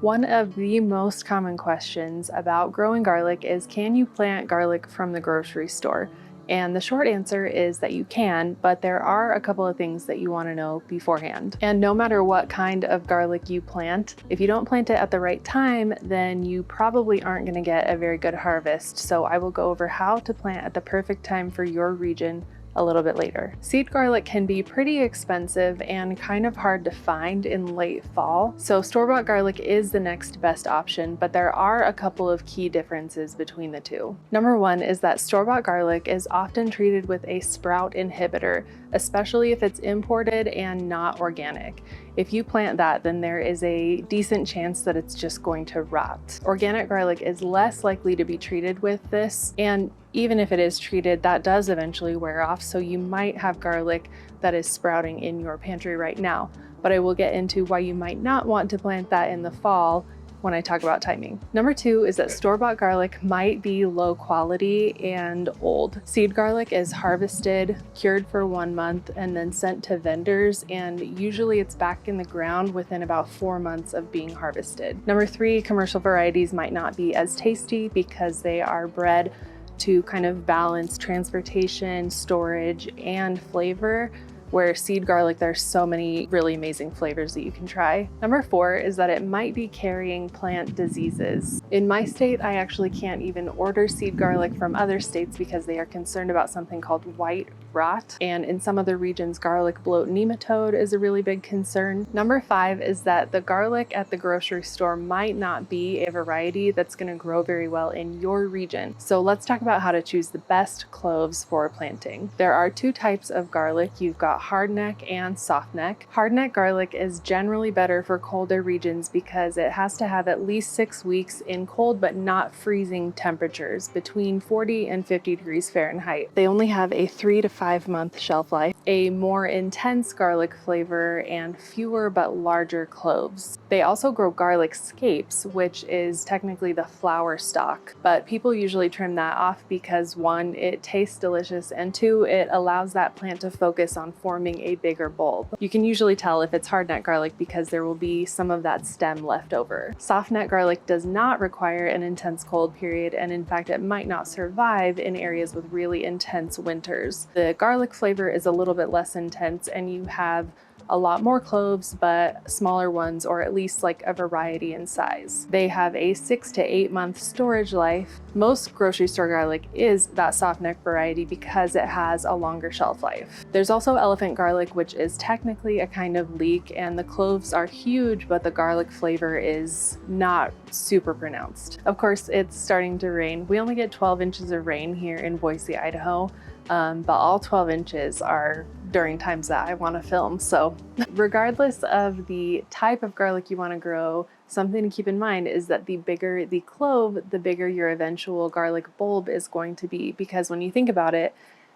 One of the most common questions about growing garlic is, can you plant garlic from the grocery store? And the short answer is that you can, but there are a couple of things that you want to know beforehand. And no matter what kind of garlic you plant, if you don't plant it at the right time, then you probably aren't going to get a very good harvest. So I will go over how to plant at the perfect time for your region a little bit later. Seed garlic can be pretty expensive and kind of hard to find in late fall, so store-bought garlic is the next best option, but there are a couple of key differences between the two. Number one is that store-bought garlic is often treated with a sprout inhibitor, especially if it's imported and not organic. If you plant that, then there is a decent chance that it's just going to rot. Organic garlic is less likely to be treated with this, and even if it is treated, that does eventually wear off, so you might have garlic that is sprouting in your pantry right now. But I will get into why you might not want to plant that in the fall when I talk about timing. Number two is that store-bought garlic might be low quality and old. Seed garlic is harvested, cured for 1 month, and then sent to vendors, and usually it's back in the ground within about 4 months of being harvested. Number three, commercial varieties might not be as tasty because they are bred to kind of balance transportation, storage, and flavor, where seed garlic, there's so many really amazing flavors that you can try. Number four is that it might be carrying plant diseases. In my state, I actually can't even order seed garlic from other states because they are concerned about something called white rot. And in some other regions, garlic bloat nematode is a really big concern. Number five is that the garlic at the grocery store might not be a variety that's gonna grow very well in your region. So let's talk about how to choose the best cloves for planting. There are two types of garlic. You've got hardneck and softneck. Hardneck garlic is generally better for colder regions because it has to have at least 6 weeks in cold but not freezing temperatures between 40 and 50 degrees Fahrenheit. They only have a 3 to 5 month shelf life, a more intense garlic flavor, and fewer but larger cloves. They also grow garlic scapes, which is technically the flower stalk, but people usually trim that off because one, it tastes delicious, and two, it allows that plant to focus on forming a bigger bulb. You can usually tell if it's hardneck garlic because there will be some of that stem left over. Softneck garlic does not require an intense cold period, and in fact it might not survive in areas with really intense winters. The garlic flavor is a little bit less intense, and you have a lot more cloves, but smaller ones, or at least like a variety in size. They have a 6 to 8 month storage life. Most grocery store garlic is that softneck variety because it has a longer shelf life. There's also elephant garlic, which is technically a kind of leek, and the cloves are huge, but the garlic flavor is not super pronounced. Of course, it's starting to rain. We only get 12 inches of rain here in Boise, Idaho. But all 12 inches are during times that I want to film. So regardless of the type of garlic you want to grow, something to keep in mind is that the bigger the clove, the bigger your eventual garlic bulb is going to be. Because when you think about it,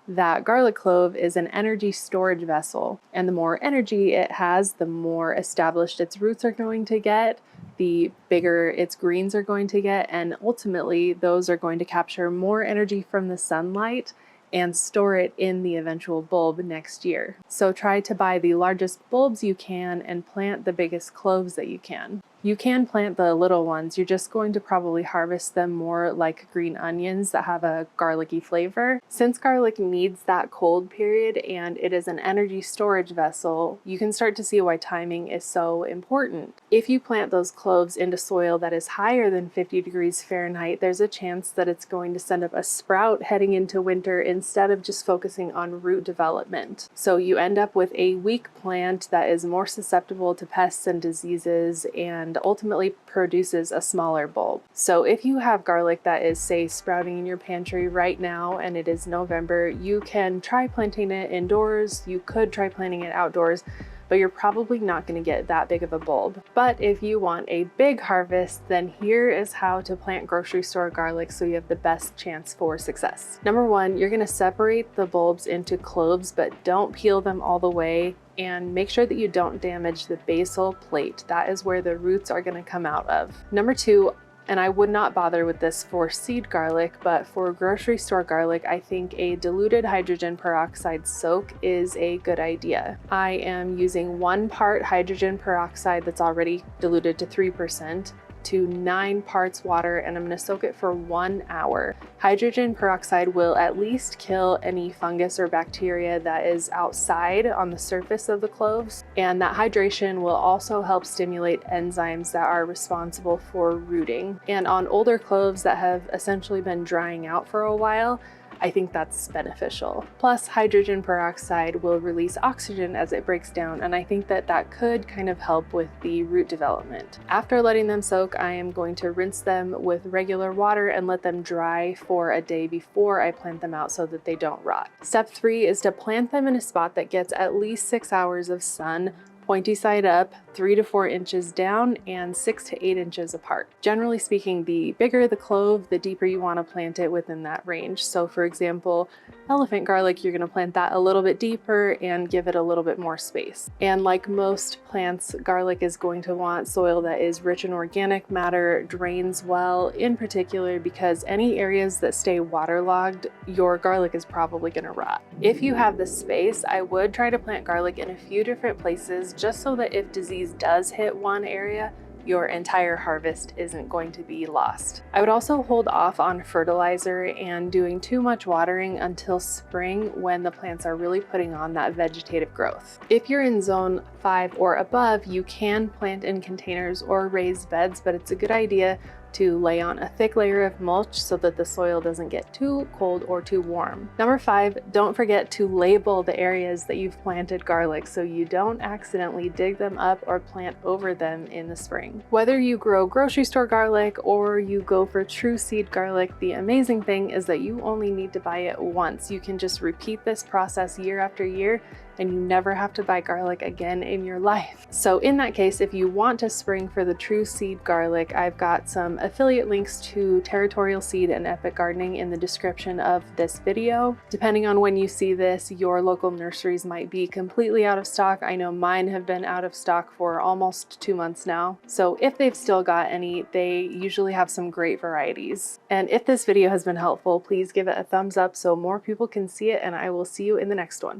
that garlic clove is an energy storage vessel. And the more energy it has, the more established its roots are going to get, the bigger its greens are going to get, and ultimately those are going to capture more energy from the sunlight and store it in the eventual bulb next year. So try to buy the largest bulbs you can and plant the biggest cloves that you can. You can plant the little ones, you're just going to probably harvest them more like green onions that have a garlicky flavor. Since garlic needs that cold period and it is an energy storage vessel, you can start to see why timing is so important. If you plant those cloves into soil that is higher than 50 degrees Fahrenheit, there's a chance that it's going to send up a sprout heading into winter instead of just focusing on root development. So you end up with a weak plant that is more susceptible to pests and diseases and ultimately produces a smaller bulb. So if you have garlic that is, say, sprouting in your pantry right now and it is November, you can try planting it indoors. You could try planting it outdoors, but you're probably not going to get that big of a bulb. But if you want a big harvest, then here is how to plant grocery store garlic so you have the best chance for success. Number one, you're going to separate the bulbs into cloves, but don't peel them all the way, and make sure that you don't damage the basal plate. That is where the roots are going to come out of. Number two, And I would not bother with this for seed garlic, but for grocery store garlic, I think a diluted hydrogen peroxide soak is a good idea. I am using 1 part hydrogen peroxide that's already diluted to 3%. to 9 parts water, and I'm going to soak it for 1 hour. Hydrogen peroxide will at least kill any fungus or bacteria that is outside on the surface of the cloves, and that hydration will also help stimulate enzymes that are responsible for rooting. And on older cloves that have essentially been drying out for a while, I think that's beneficial. Plus, hydrogen peroxide will release oxygen as it breaks down, and I think that that could kind of help with the root development. After letting them soak, I am going to rinse them with regular water and let them dry for a day before I plant them out so that they don't rot. Step 3 is to plant them in a spot that gets at least 6 hours of sun, pointy side up, 3 to 4 inches down, and 6 to 8 inches apart. Generally speaking, the bigger the clove, the deeper you want to plant it within that range. So for example, elephant garlic, you're going to plant that a little bit deeper and give it a little bit more space. And like most plants, garlic is going to want soil that is rich in organic matter, drains well, in particular because any areas that stay waterlogged, your garlic is probably going to rot. If you have the space, I would try to plant garlic in a few different places just so that if disease does hit one area, your entire harvest isn't going to be lost. I would also hold off on fertilizer and doing too much watering until spring when the plants are really putting on that vegetative growth. If you're in zone 5 or above, you can plant in containers or raised beds, but it's a good idea to lay on a thick layer of mulch so that the soil doesn't get too cold or too warm. Number 5, don't forget to label the areas that you've planted garlic so you don't accidentally dig them up or plant over them in the spring. Whether you grow grocery store garlic or you go for true seed garlic, the amazing thing is that you only need to buy it once. You can just repeat this process year after year and you never have to buy garlic again in your life. So in that case, if you want to spring for the true seed garlic, I've got some affiliate links to Territorial Seed and Epic Gardening in the description of this video. Depending on when you see this, your local nurseries might be completely out of stock. I know mine have been out of stock for almost 2 months now. So if they've still got any, they usually have some great varieties. And if this video has been helpful, please give it a thumbs up so more people can see it, and I will see you in the next one.